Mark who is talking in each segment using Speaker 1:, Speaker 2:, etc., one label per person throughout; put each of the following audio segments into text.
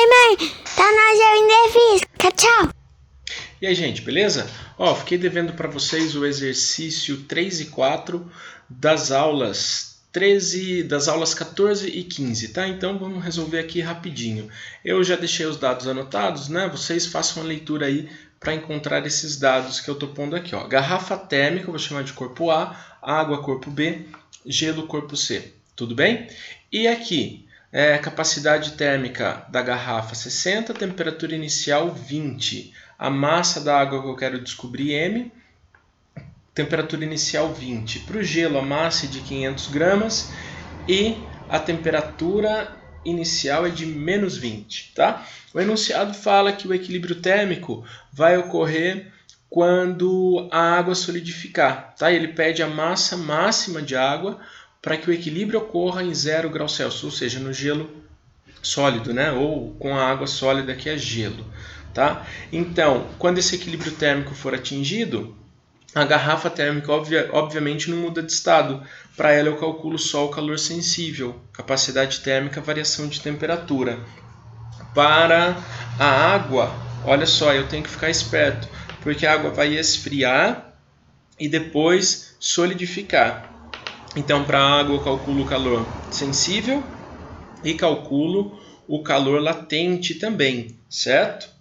Speaker 1: mãe, tá na geometria física, tchau.
Speaker 2: E aí, gente, beleza? Ó, fiquei devendo para vocês o exercício 3 e 4 das aulas 14 e 15, tá? Então vamos resolver aqui rapidinho. Eu já deixei os dados anotados, né? Vocês façam a leitura aí para encontrar esses dados que eu tô pondo aqui, ó. Garrafa térmica, eu vou chamar de corpo A, água corpo B, gelo corpo C. Tudo bem? E aqui, capacidade térmica da garrafa 60, temperatura inicial 20. A massa da água que eu quero descobrir, M, temperatura inicial 20. Para o gelo, a massa é de 500 gramas e a temperatura inicial é de menos 20. Tá? O enunciado fala que o equilíbrio térmico vai ocorrer quando a água solidificar. Tá? Ele pede a massa máxima de água para que o equilíbrio ocorra em 0 graus Celsius, ou seja, no gelo sólido, né? Ou com a água sólida que é gelo. Tá? Então, quando esse equilíbrio térmico for atingido, a garrafa térmica obviamente não muda de estado. Para ela eu calculo só o calor sensível, capacidade térmica, variação de temperatura. Para a água, olha só, eu tenho que ficar esperto, porque a água vai esfriar e depois solidificar. Então, para a água eu calculo o calor sensível e calculo o calor latente também, certo?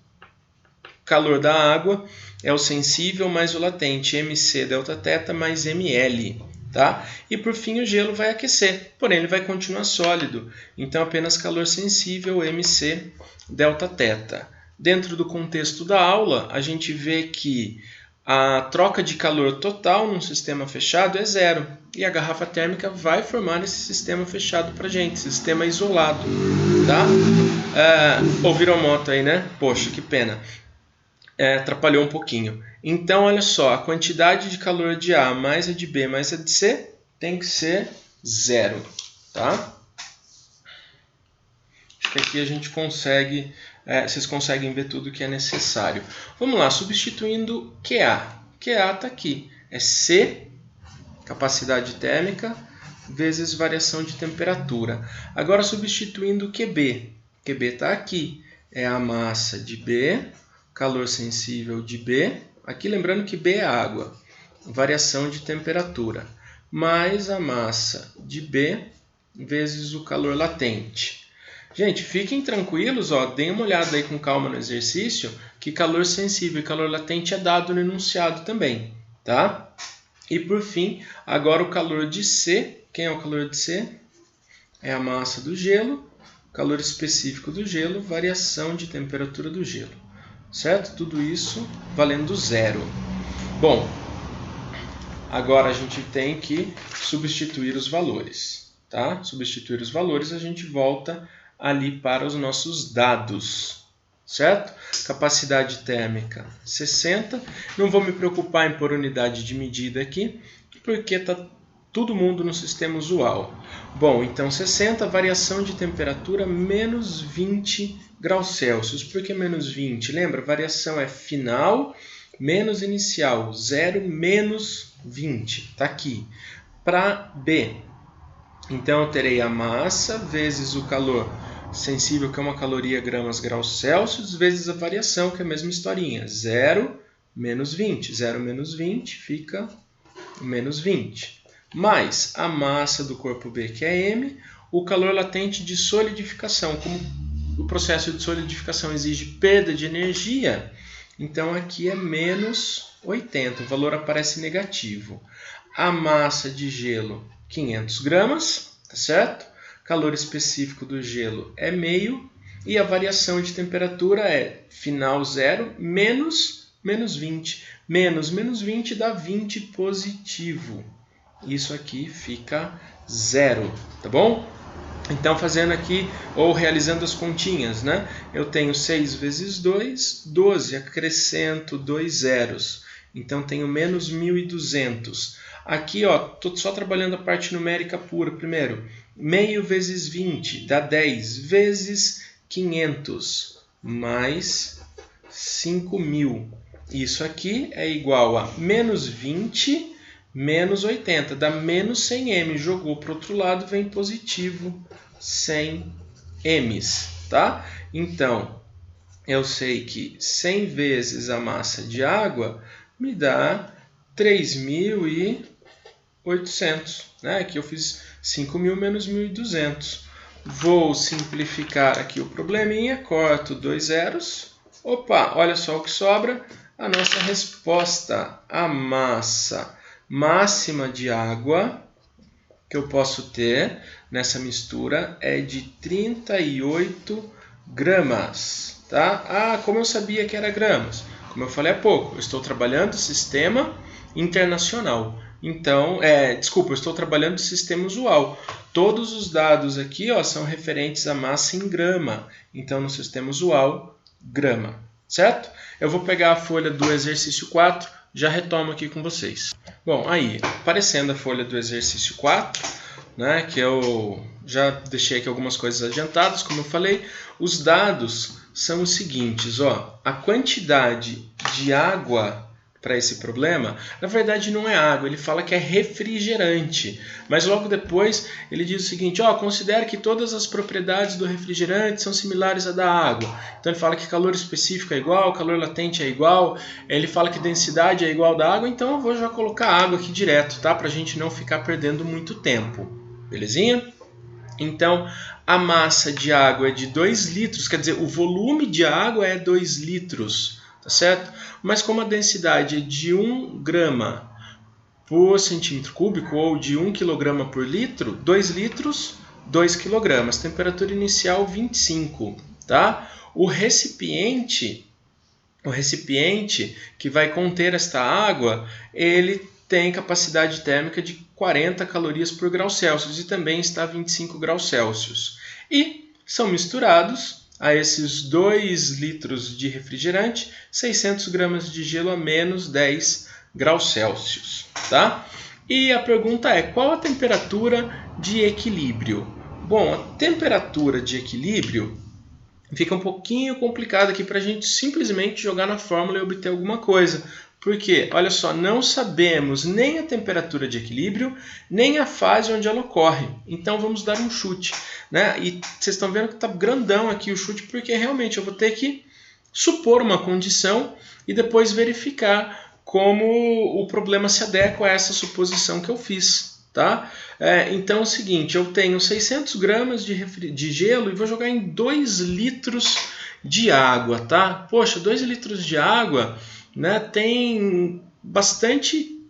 Speaker 2: O calor da água é o sensível mais o latente, mc delta θ mais ml. Tá? E por fim o gelo vai aquecer, porém ele vai continuar sólido, então apenas calor sensível, mc delta θ. Dentro do contexto da aula, a gente vê que a troca de calor total num sistema fechado é zero, e a garrafa térmica vai formar esse sistema fechado para a gente, sistema isolado. Tá? Ouviram a moto aí, né? Poxa, que pena. Atrapalhou um pouquinho. Então, olha só, a quantidade de calor de A mais a de B mais a de C tem que ser zero. Tá? Acho que aqui a gente consegue, vocês conseguem ver tudo que é necessário. Vamos lá, substituindo QA. QA está aqui, é C, capacidade térmica, vezes variação de temperatura. Agora, substituindo QB. QB está aqui, é a massa de B, calor sensível de B, aqui lembrando que B é água, variação de temperatura, mais a massa de B vezes o calor latente. Gente, fiquem tranquilos, ó, deem uma olhada aí com calma no exercício, que calor sensível e calor latente é dado no enunciado também, tá? E por fim, agora o calor de C, quem é o calor de C? É a massa do gelo, calor específico do gelo, variação de temperatura do gelo. Certo? Tudo isso valendo zero. Bom, agora a gente tem que substituir os valores. Tá? Substituir os valores, a gente volta ali para os nossos dados. Certo? Capacidade térmica 60. Não vou me preocupar em pôr unidade de medida aqui, porque está todo mundo no sistema usual. Bom, então 60, variação de temperatura menos 20 graus Celsius. Por que menos 20? Lembra? Variação é final menos inicial. 0 menos 20. Está aqui. Para B, então eu terei a massa vezes o calor sensível, que é uma caloria gramas graus Celsius, vezes a variação, que é a mesma historinha. 0 menos 20. 0 menos 20 fica menos 20. Mais a massa do corpo B, que é M, o calor latente de solidificação. Como o processo de solidificação exige perda de energia, então aqui é menos 80, o valor aparece negativo. A massa de gelo, 500 gramas, tá certo? Calor específico do gelo é meio, e a variação de temperatura é final 0 menos 20. Menos 20 dá 20 positivo. Isso aqui fica 0, tá bom? Então, fazendo aqui, ou realizando as continhas, né? Eu tenho 6 vezes 2, 12, acrescento 2 zeros. Então, tenho menos 1.200. Aqui, ó, estou só trabalhando a parte numérica pura primeiro. Meio vezes 20 dá 10 vezes 500, mais 5.000. Isso aqui é igual a menos 20 menos 80, dá menos 100 m. Jogou para o outro lado, vem positivo 100 m's. tá? Então, eu sei que 100 vezes a massa de água me dá 3.800, né? Aqui eu fiz 5.000 menos 1.200. Vou simplificar aqui o probleminha, corto 2 zeros. Opa, olha só o que sobra. A nossa resposta, a massa máxima de água que eu posso ter nessa mistura é de 38 gramas. Tá? Ah, como eu sabia que era gramas? Como eu falei há pouco, eu estou trabalhando sistema internacional. Então, desculpa, eu estou trabalhando sistema usual. Todos os dados aqui são referentes à massa em grama. Então, no sistema usual, grama. Certo? Eu vou pegar a folha do exercício 4, já retomo aqui com vocês. Bom, aí, aparecendo a folha do exercício 4, né, que eu já deixei aqui algumas coisas adiantadas, como eu falei, os dados são os seguintes, a quantidade de água para esse problema, na verdade não é água, ele fala que é refrigerante, mas logo depois ele diz o seguinte, considere que todas as propriedades do refrigerante são similares à da água. Então ele fala que calor específico é igual, calor latente é igual, ele fala que densidade é igual da água, então eu vou já colocar água aqui direto, tá? Para a gente não ficar perdendo muito tempo, belezinha? Então, a massa de água é de 2 litros, quer dizer, o volume de água é 2 litros, tá certo? Mas como a densidade é de 1 grama por centímetro cúbico ou de 1 quilograma por litro, 2 litros, 2 quilogramas. Temperatura inicial 25, tá? O recipiente que vai conter esta água, ele tem capacidade térmica de 40 calorias por grau Celsius e também está a 25 graus Celsius. E são misturados a esses 2 litros de refrigerante 600 gramas de gelo a menos 10 graus Celsius. Tá? E a pergunta é, qual a temperatura de equilíbrio? Bom, a temperatura de equilíbrio fica um pouquinho complicado aqui para a gente simplesmente jogar na fórmula e obter alguma coisa. Porque, olha só, não sabemos nem a temperatura de equilíbrio, nem a fase onde ela ocorre. Então vamos dar um chute, né? E vocês estão vendo que está grandão aqui o chute, porque realmente eu vou ter que supor uma condição e depois verificar como o problema se adequa a essa suposição que eu fiz. Tá? Então é o seguinte, eu tenho 600 gramas de gelo e vou jogar em 2 litros de água. Tá? Poxa, 2 litros de água, né, tem bastante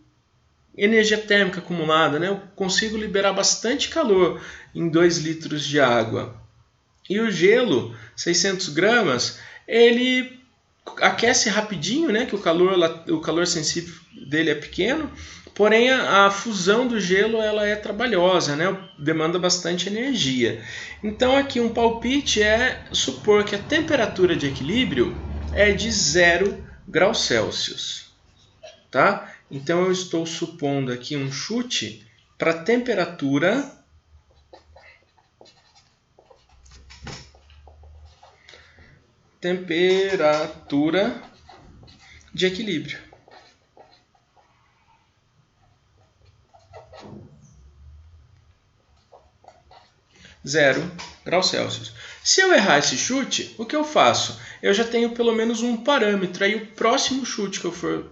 Speaker 2: energia térmica acumulada, né? Eu consigo liberar bastante calor em 2 litros de água. E o gelo, 600 gramas, ele aquece rapidinho, né? Que o calor sensível dele é pequeno, porém a fusão do gelo ela é trabalhosa, né? Demanda bastante energia. Então aqui um palpite é supor que a temperatura de equilíbrio é de 0 graus Celsius. Tá? Então eu estou supondo aqui um chute para a temperatura de equilíbrio. Zero graus Celsius. Se eu errar esse chute, o que eu faço? Eu já tenho pelo menos um parâmetro, aí o próximo chute que eu for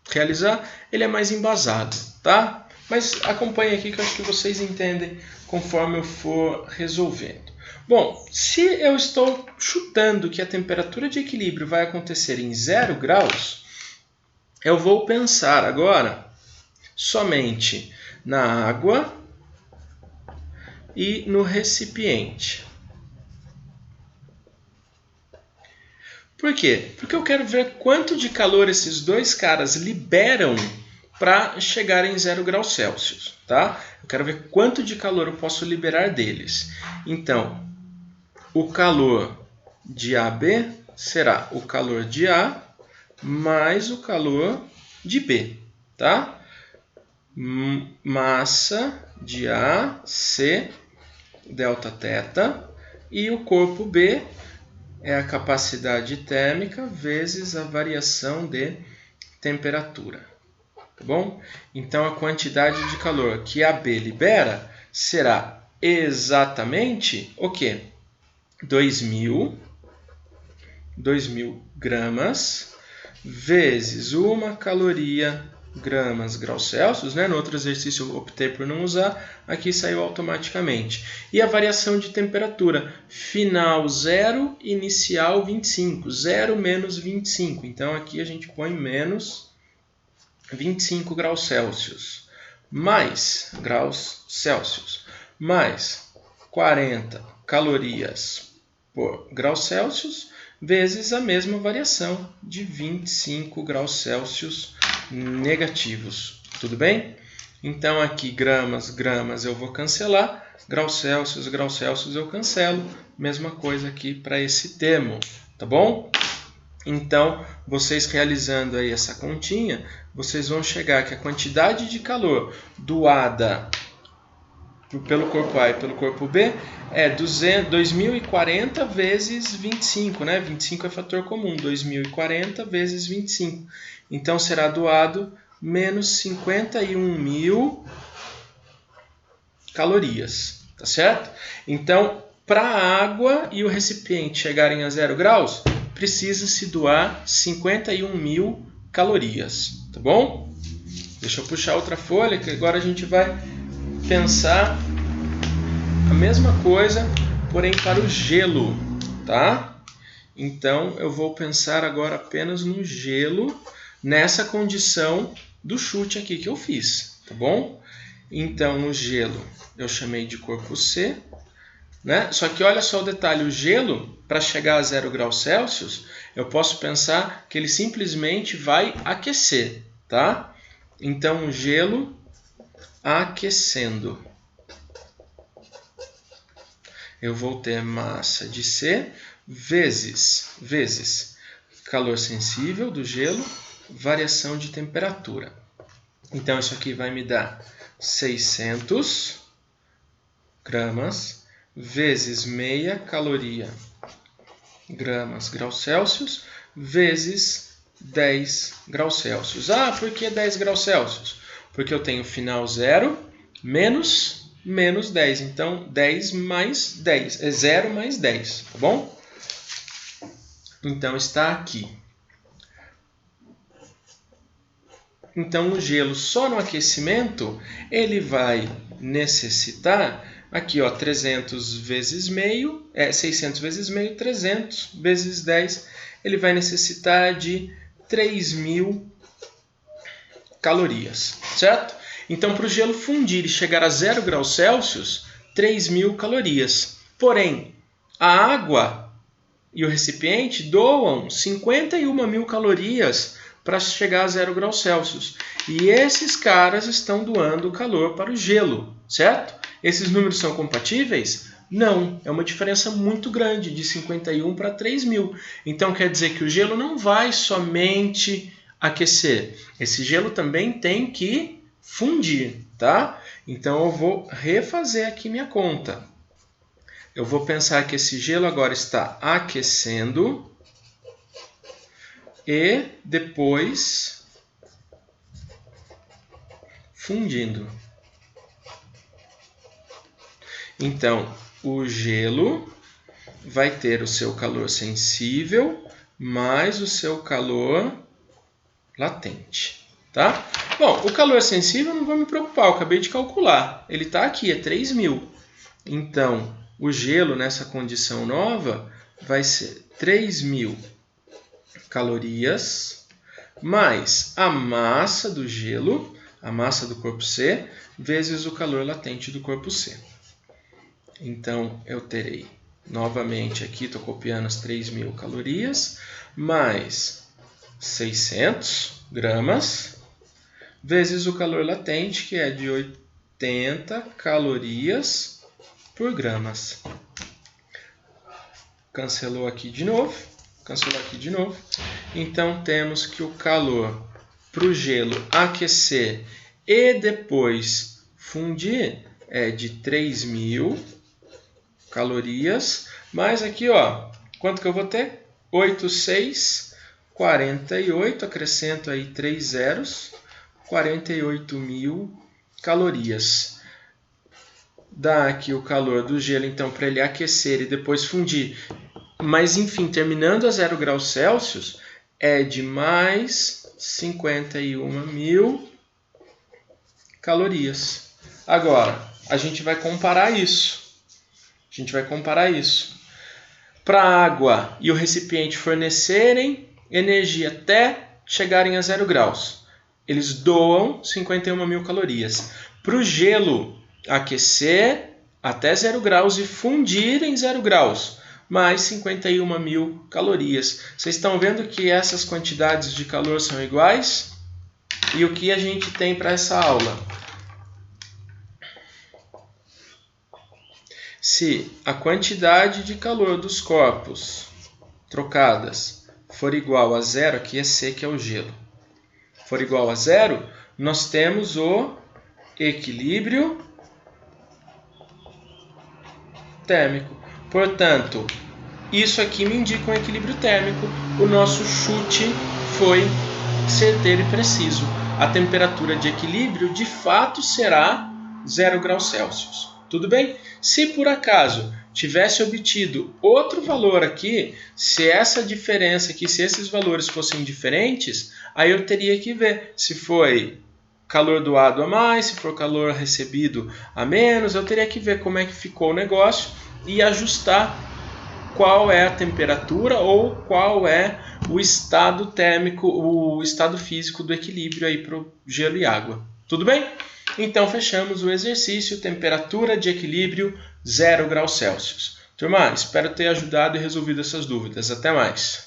Speaker 2: realizar, ele é mais embasado, tá? Mas acompanhe aqui que eu acho que vocês entendem conforme eu for resolvendo. Bom, se eu estou chutando que a temperatura de equilíbrio vai acontecer em 0 graus, eu vou pensar agora somente na água e no recipiente. Por quê? Porque eu quero ver quanto de calor esses dois caras liberam para chegar em 0 graus Celsius. Tá? Eu quero ver quanto de calor eu posso liberar deles. Então, o calor de AB será o calor de A mais o calor de B. Tá? Massa de A, C, delta θ, e o corpo B é a capacidade térmica vezes a variação de temperatura. Tá bom? Então, a quantidade de calor que AB libera será exatamente o quê? 2.000 gramas vezes 1 caloria gramas graus Celsius, né? No outro exercício eu optei por não usar, aqui saiu automaticamente. E a variação de temperatura, final 0, inicial 25, 0 menos 25. Então aqui a gente põe menos 25 graus Celsius, mais graus Celsius, mais 40 calorias por graus Celsius, vezes a mesma variação de 25 graus Celsius negativos. Tudo bem? Então aqui gramas, gramas eu vou cancelar, graus Celsius eu cancelo. Mesma coisa aqui para esse termo, tá bom? Então, vocês realizando aí essa continha, vocês vão chegar que a quantidade de calor doada pelo corpo A e pelo corpo B é 2040 vezes 25, né? 25 é fator comum, 2040 vezes 25. Então, será doado menos 51.000 calorias, tá certo? Então, para a água e o recipiente chegarem a 0 graus, precisa-se doar 51.000 calorias, tá bom? Deixa eu puxar outra folha, que agora a gente vai pensar a mesma coisa, porém para o gelo, tá? Então, eu vou pensar agora apenas no gelo, nessa condição do chute aqui que eu fiz, tá bom? Então, no gelo, eu chamei de corpo C, né? Só que olha só o detalhe, o gelo, para chegar a 0 graus Celsius, eu posso pensar que ele simplesmente vai aquecer, tá? Então, o gelo aquecendo. Eu vou ter massa de C vezes calor sensível do gelo, variação de temperatura. Então, isso aqui vai me dar 600 gramas vezes meia caloria gramas graus Celsius vezes 10 graus Celsius. Ah, por que 10 graus Celsius? Porque eu tenho final 0 menos 10. Então, 10 mais 10. É 0 mais 10, tá bom? Então, está aqui. Então, o gelo só no aquecimento, ele vai necessitar, aqui ó, 300 vezes meio, 600 vezes meio, 300 vezes 10, ele vai necessitar de 3.000 calorias, certo? Então, para o gelo fundir e chegar a 0 graus Celsius, 3.000 calorias. Porém, a água e o recipiente doam 51.000 calorias para chegar a 0 graus Celsius. E esses caras estão doando calor para o gelo, certo? Esses números são compatíveis? Não, é uma diferença muito grande, de 51 para 3.000. Então, quer dizer que o gelo não vai somente aquecer. Esse gelo também tem que fundir, tá? Então, eu vou refazer aqui minha conta. Eu vou pensar que esse gelo agora está aquecendo e depois fundindo. Então, o gelo vai ter o seu calor sensível mais o seu calor latente, tá? Bom, o calor sensível não vou me preocupar, eu acabei de calcular. Ele está aqui, é 3.000. Então, o gelo nessa condição nova vai ser 3.000 calorias mais a massa do gelo, a massa do corpo C, vezes o calor latente do corpo C. Então, eu terei, novamente aqui, estou copiando as 3.000 calorias, mais 600 gramas, vezes o calor latente, que é de 80 calorias por gramas. Cancelou aqui de novo. Então, temos que o calor para o gelo aquecer e depois fundir é de 3.000 calorias. Mas aqui, ó, quanto que eu vou ter? 8, 6, 48. Acrescento aí 3 zeros. 48.000 calorias. dá aqui o calor do gelo, então, para ele aquecer e depois fundir. Mas, enfim, terminando a 0 graus Celsius, é de mais 51.000 calorias. Agora, a gente vai comparar isso. Para a água e o recipiente fornecerem energia até chegarem a 0 graus, eles doam 51.000 calorias. Para o gelo aquecer até 0 graus e fundir em 0 graus, mais 51.000 calorias. Vocês estão vendo que essas quantidades de calor são iguais? E o que a gente tem para essa aula? Se a quantidade de calor dos corpos trocadas for igual a zero, aqui é C, que é o gelo, for igual a zero, nós temos o equilíbrio térmico. Portanto, isso aqui me indica um equilíbrio térmico. O nosso chute foi certeiro e preciso. A temperatura de equilíbrio, de fato, será 0 graus Celsius. Tudo bem? Se por acaso tivesse obtido outro valor aqui, se essa diferença aqui, se esses valores fossem diferentes, aí eu teria que ver se foi calor doado a mais, se for calor recebido a menos, eu teria que ver como é que ficou o negócio e ajustar qual é a temperatura ou qual é o estado térmico, o estado físico do equilíbrio aí para o gelo e água. Tudo bem? Então, fechamos o exercício, temperatura de equilíbrio 0 graus Celsius. Turma, espero ter ajudado e resolvido essas dúvidas. Até mais!